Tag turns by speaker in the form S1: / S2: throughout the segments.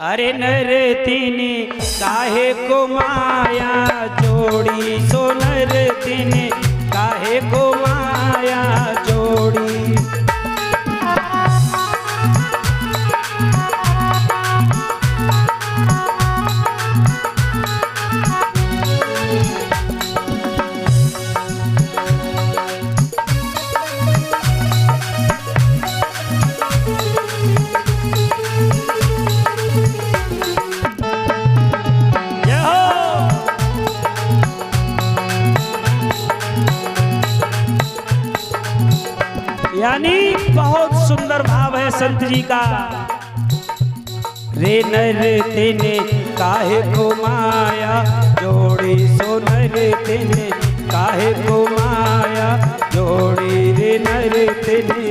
S1: अरे नरतिनी काहे को माया जोड़ी, सो नरतिनी काहे को माया जोड़ी। यानी बहुत सुंदर भाव है संत जी का। रे नरतिनी काहे को माया जोड़ी, सो नरतिनी काहे को माया जोड़ी। रे नरतिनी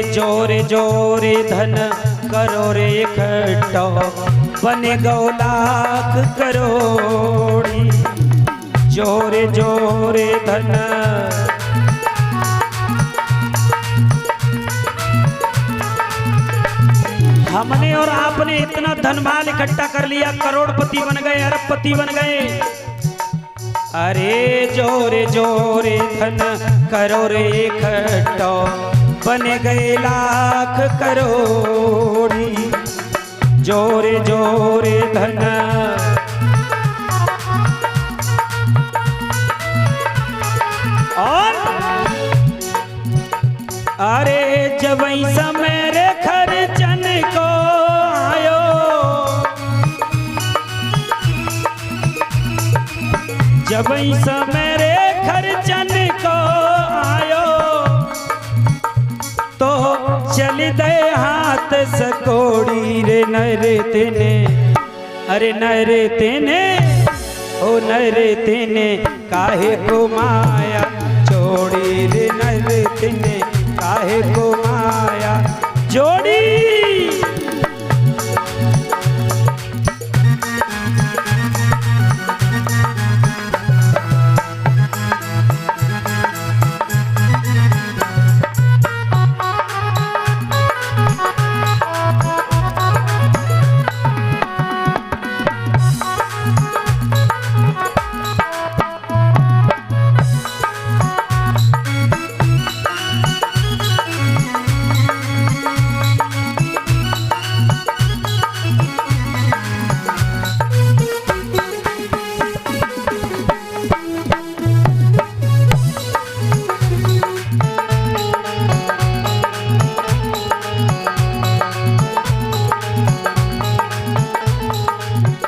S1: जोरे जोरे धन करो रे इकट्ठा, बने गौ लाख करोड़ी। जोरे जोरे धन हमने और आपने इतना धनमाल इकट्ठा कर लिया, करोड़पति बन गए, अरबपति बन गए। अरे जोरे जोरे धन करो रे इकट्ठा, बने गए लाख करोड़ी। जोरे जोरे धन और अरे जब ऐसा मेरे खर्चन को आयो, जब ऐसा मेरे खर्चन को आयो, तो चल दे हाथ सकोड़ी। रे नरतिनी अरे नरतिनी ओ नरतिनी काहे को माया जोड़ी। रे नरतिनी काहे को माया जोड़ी।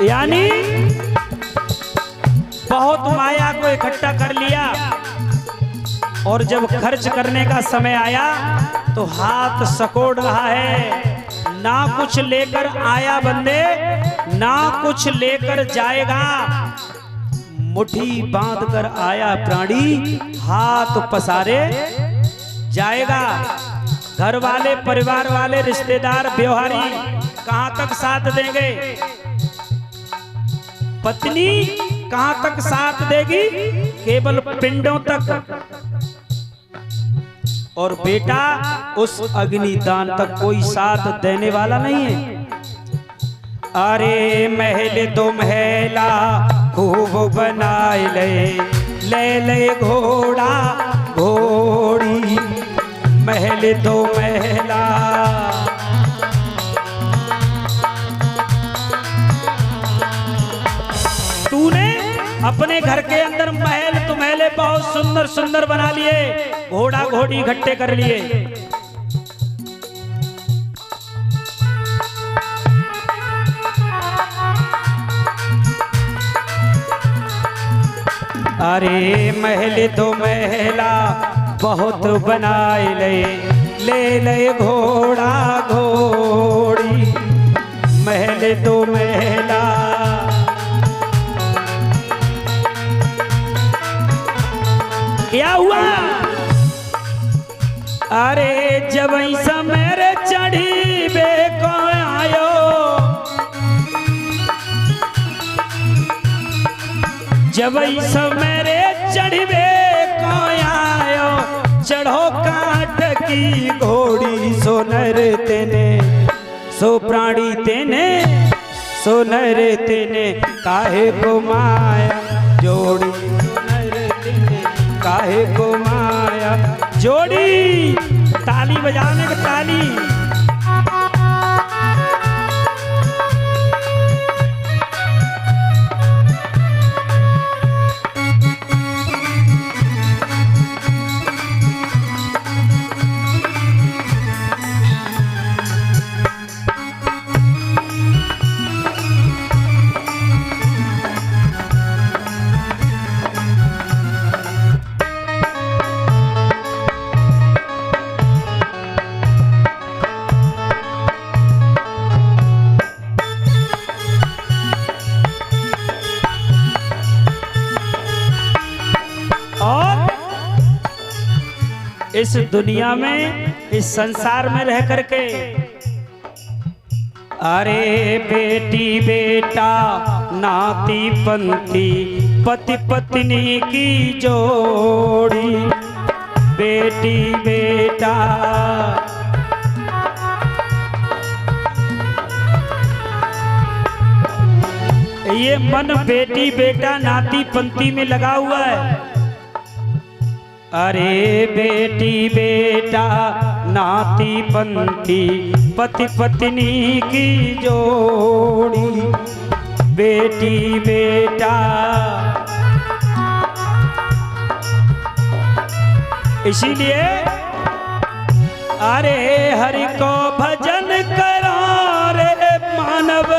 S1: यानी बहुत माया को इकट्ठा कर लिया और जब खर्च करने का समय आया तो हाथ सकोड़ रहा है। ना कुछ लेकर आया बंदे, ना कुछ लेकर जाएगा। मुट्ठी बांध कर आया प्राणी, हाथ पसारे जाएगा। घर वाले, परिवार वाले, रिश्तेदार, व्यवहारी कहां तक साथ देंगे? पत्नी कहां तक साथ देगी? केवल पिंडों तक। और बेटा उस अग्निदान तक कोई साथ देने वाला नहीं है। अरे महल दो महला खूब बनाए ले ले घोड़ा घोड़ी। महल दो महला तूने अपने घर के अंदर महल तो महले बहुत सुंदर सुंदर बना लिए, घोड़ा घोड़ी इकट्ठे कर लिए। अरे महल तो महला बहुत बनाए ले ले घोड़ा घोड़ी, महल तो महला। क्या हुआ? अरे जब ऐसा मेरे चढ़ी बे को आयो, जब ऐसा मेरे चढ़बे को आयो, चढ़ो काट की घोड़ी सोनर तेने, सो प्राणी तेने, सोनर तेने काहे को माया जोड़ी, सोनर तेने काहे को माया जोड़ी। ताली बजाने का ताली। इस दुनिया में, इस संसार में रह करके, अरे बेटी बेटा नाती पंथी पति पत्नी की जोड़ी, बेटी बेटा। ये मन बेटी बेटा नाती पंथी में लगा हुआ है। अरे बेटी बेटा नाती पंथी पति पत्नी की जोड़ी, बेटी बेटा। इसीलिए अरे हरि को भजन करो रे मानव,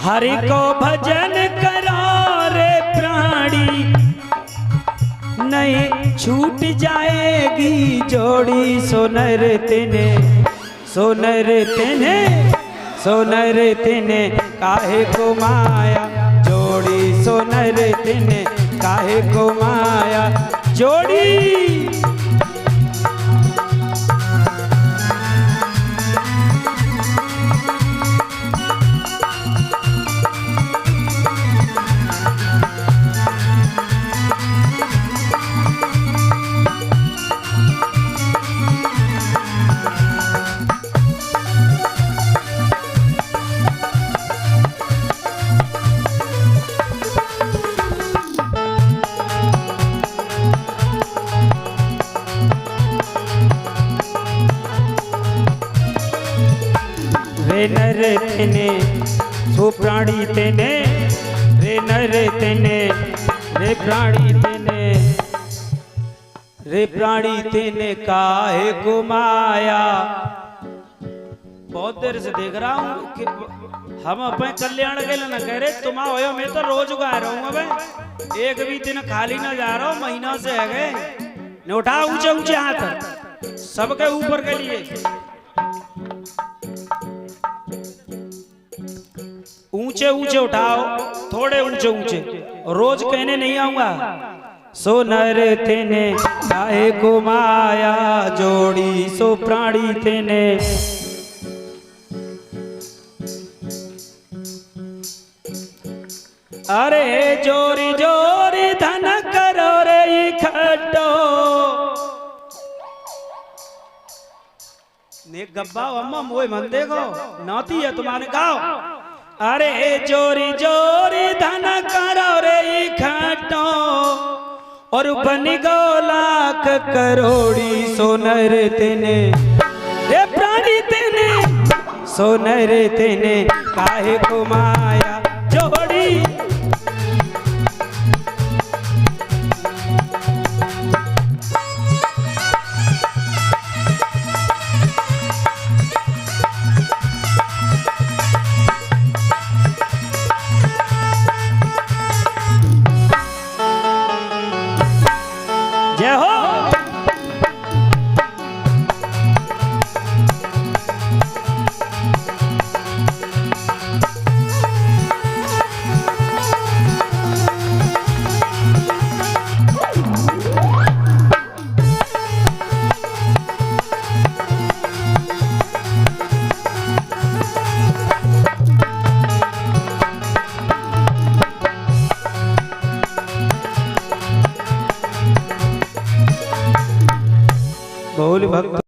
S1: हरि को भजन करो रे प्राणी, नहीं छूट जाएगी जोड़ी सोनर तेने, सोनर तेने, सोनर तेने काहे को माया जोड़ी, सोनर तेने काहे को माया जोड़ी। रे नर तेने सो प्राणी तेने, रे नर तेने रे प्राणी तेने, रे प्राणी तेने काहे को माया। बहुत देर से देख रहा हूँ कि हम अपने कल्याण के लिए न कह रहे, तुम आओ मैं तो रोज गा रहा हूँ। अब एक भी दिन खाली ना जा रहा हूँ, महीना से है गए न। उठा ऊंचे ऊंचे हाथ सबके ऊपर के लिए, ऊंचे ऊंचे उठाओ, थोड़े ऊंचे ऊंचे। रोज कहने नहीं आऊंगा। सोनर तेने काहे को माया जोड़ी, सो प्राणी तेने। अरे जोरी जोरी धन करो रे इकट्ठो, ने गब्बा अम्मा मोए मन देखो नाती है तुम्हारे गाँव। अरे जोरी जोरी धन करो रे इकट्ठो, और बन गो लाख करोड़ी सोनर तेने, रे प्राणी तेने, सोनर तेने काहे को माया जोड़ी। भक्त